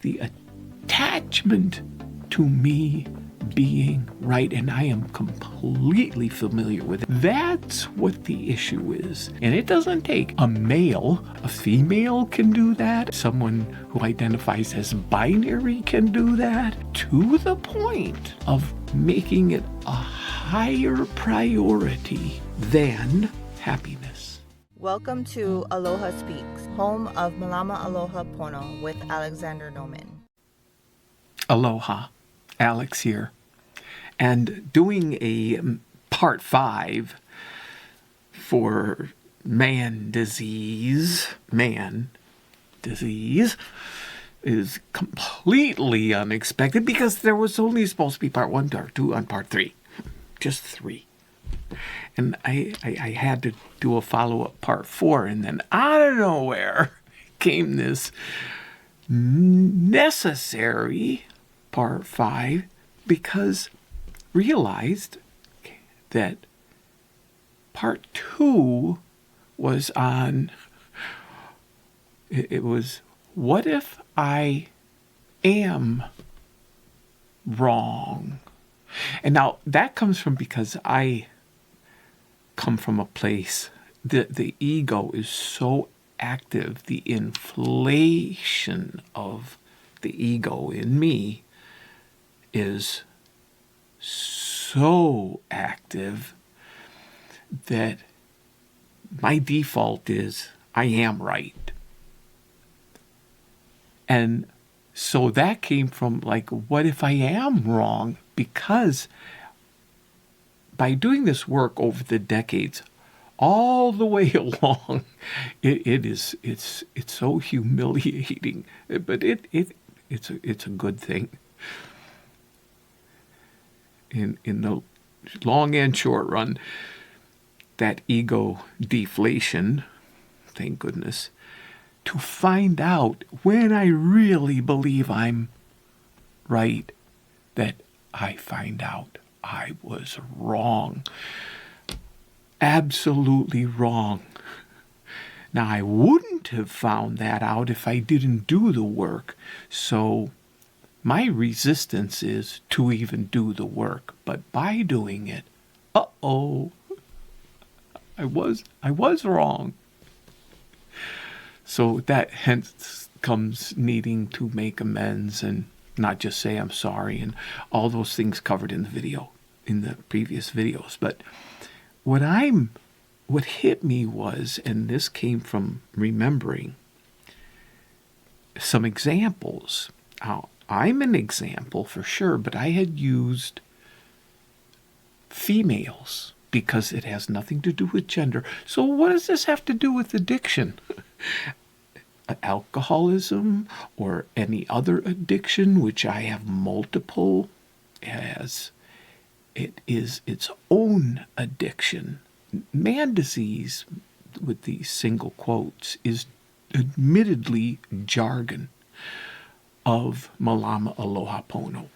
the attachment to me being right, and I am completely familiar with it. That's what the issue is. And it doesn't take a male. A female can do that. Someone who identifies as binary can do that, to the point of making it a higher priority than happiness. Welcome to Aloha Speaks, home of Malama Aloha Pono with Alexander Noman. Aloha, Alex here, and doing a part 5 for man disease is completely unexpected because there was only supposed to be part 1, part 2, and part 3, just 3. And I had to do a follow-up part 4, and then out of nowhere came this necessary part 5, because realized that part 2 was on, it was, what if I am wrong? And now that comes from, because I come from a place that the ego is so active, the inflation of the ego in me is so active that my default is I am right. And so that came from like, what if I am wrong? Because by doing this work over the decades, all the way along, it's so humiliating, but it's a good thing. In the long and short run, that ego deflation, thank goodness, to find out when I really believe I'm right, that I find out I was wrong. Absolutely wrong. Now, I wouldn't have found that out if I didn't do the work. So my resistance is to even do the work. But by doing it, I was wrong. So that hence comes needing to make amends and not just say I'm sorry and all those things covered in the video, in the previous videos. But what hit me was, and this came from remembering some examples. Now, I'm an example for sure, but I had used females because it has nothing to do with gender. So what does this have to do with addiction? Alcoholism or any other addiction, which I have multiple, as it is its own addiction. Man disease, with these single quotes, is admittedly jargon of Malama Aloha Pono.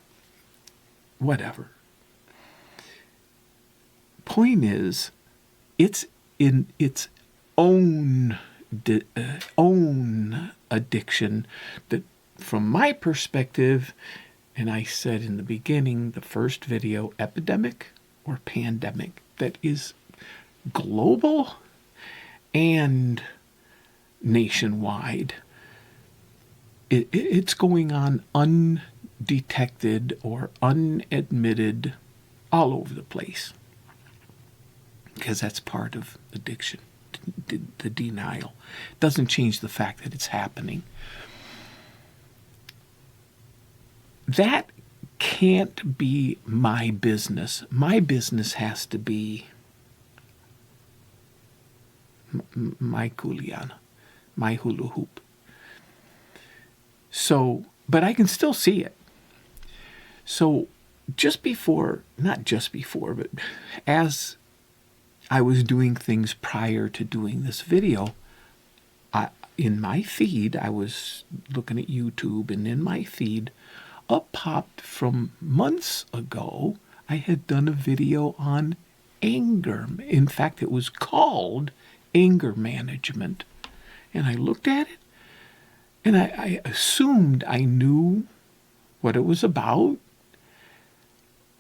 Whatever. Point is, it's in its own addiction that, from my perspective, and I said in the beginning, the first video, epidemic or pandemic, that is global and nationwide. It's going on undetected or unadmitted all over the place, because that's part of addiction. The denial doesn't change the fact that it's happening. That can't be my business. My business has to be my kuleana, my hula hoop. So, but I can still see it. So not just before, but as I was doing things prior to doing this video, in my feed, I was looking at YouTube, and in my feed, up popped from months ago, I had done a video on anger. In fact, it was called Anger Management. And I looked at it, And I assumed I knew what it was about,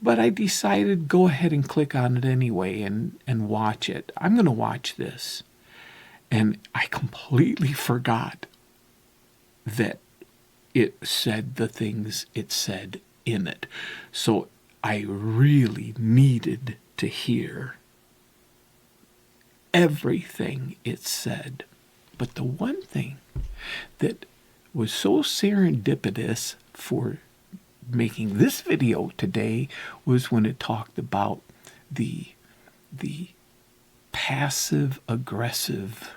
but I decided go ahead and click on it anyway and watch it. I'm going to watch this. And I completely forgot that it said the things it said in it. So I really needed to hear everything it said. But the one thing that was so serendipitous for making this video today was when it talked about the passive aggressive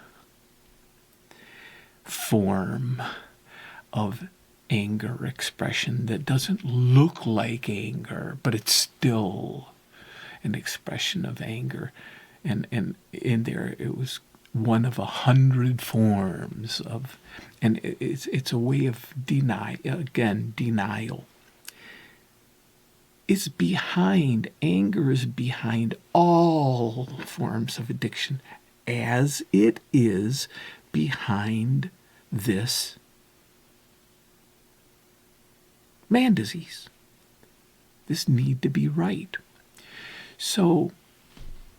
form of anger expression that doesn't look like anger, but it's still an expression of anger. And in there it was one of 100 forms of, and it's a way of denial. Is behind, anger is behind all forms of addiction, as it is behind this man disease, this need to be right. So,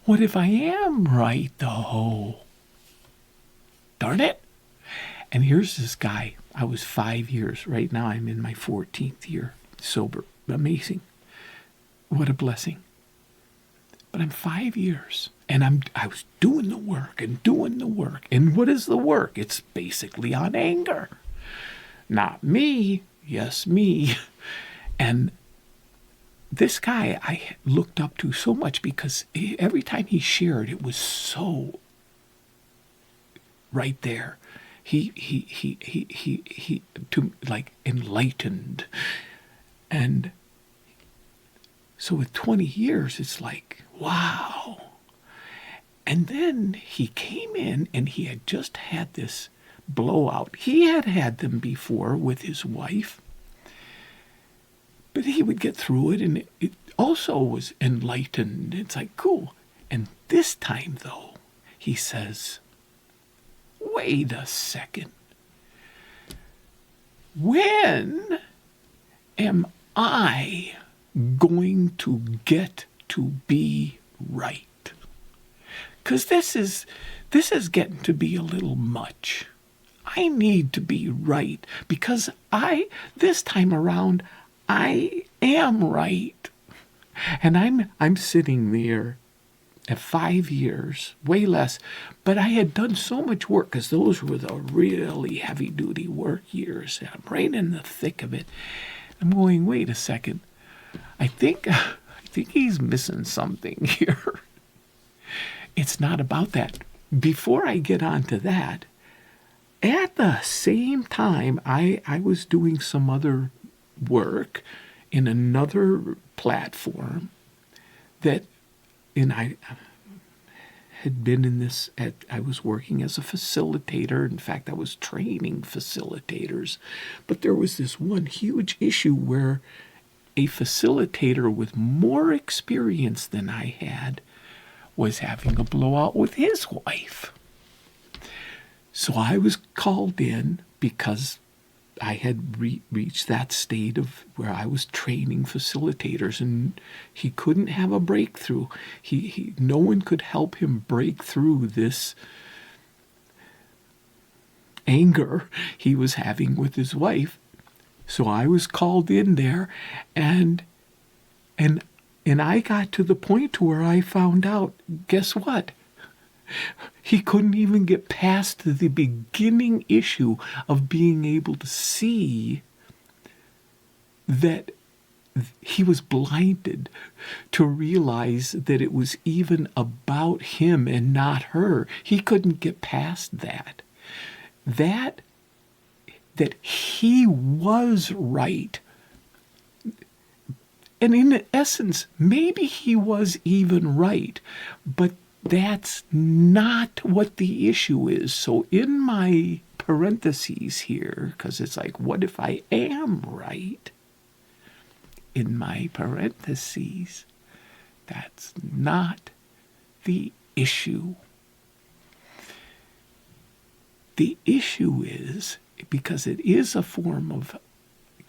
what if I am right, though? Darn it. And here's this guy. I was 5 years. Right now I'm in my 14th year sober. Amazing. What a blessing. But I'm 5 years, and I was doing the work. And what is the work? It's basically on anger. Not me. Yes, me. And this guy I looked up to so much because every time he shared, it was so right there. He to like enlightened. And so with 20 years, it's like, wow. And then he came in and he had just had this blowout. He had had them before with his wife, but he would get through it, and it also was enlightened. It's like, cool. And this time, though, he says, wait a second. When am I going to get to be right? Because this is getting to be a little much. I need to be right because this time around, I am right. And I'm sitting there at 5 years, way less, but I had done so much work because those were the really heavy-duty work years. And I'm right in the thick of it. I'm going, wait a second. I think he's missing something here. It's not about that. Before I get on to that, at the same time, I was doing some other work in another platform I had been in this, I was working as a facilitator. In fact, I was training facilitators. But there was this one huge issue where a facilitator with more experience than I had was having a blowout with his wife. So I was called in because I had reached that state of where I was training facilitators, and he couldn't have a breakthrough. No one could help him break through this anger he was having with his wife. So I was called in there, and I got to the point where I found out, guess what? He couldn't even get past the beginning issue of being able to see that he was blinded to realize that it was even about him and not her. He couldn't get past that. That he was right. And in essence, maybe he was even right, but that's not what the issue is. So in my parentheses here, because it's like, what if I am right? In my parentheses, that's not the issue. The issue is because it is a form of,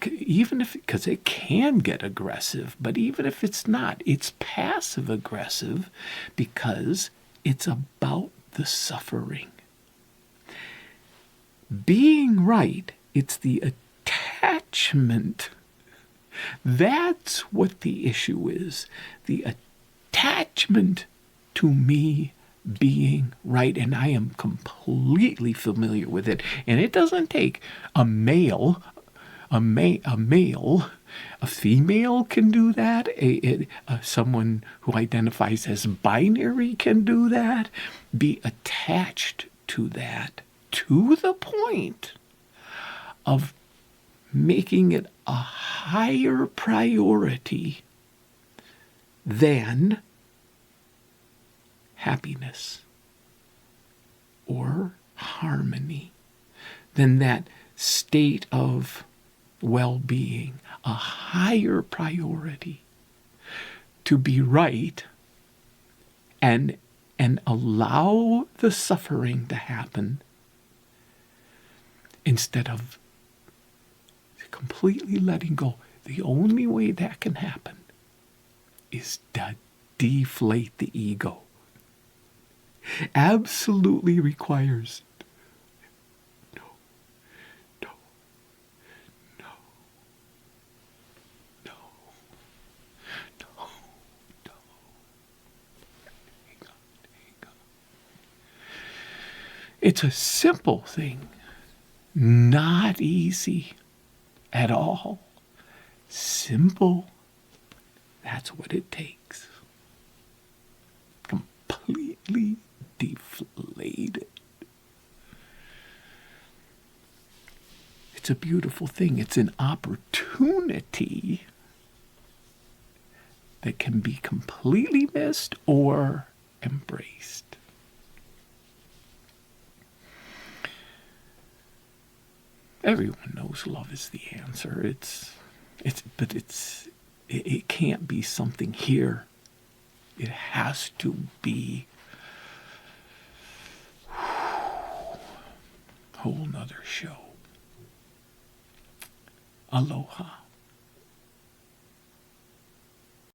even if, because it can get aggressive, but even if it's not, it's passive aggressive because it's about the suffering. Being right, it's the attachment. That's what the issue is. The attachment to me being right, and I am completely familiar with it. And it doesn't take a male, a female can do that. Someone who identifies as binary can do that. Be attached to that to the point of making it a higher priority than happiness or harmony, than that state of well-being, a higher priority to be right and allow the suffering to happen instead of completely letting go. The only way that can happen is to deflate the ego. Absolutely requires no. Hang on. It's a simple thing, not easy at all. Simple. That's what it takes. Completely deflated. It's a beautiful thing. It's an opportunity that can be completely missed or embraced. Everyone knows love is the answer. It can't be something here. It has to be whole nother show. Aloha.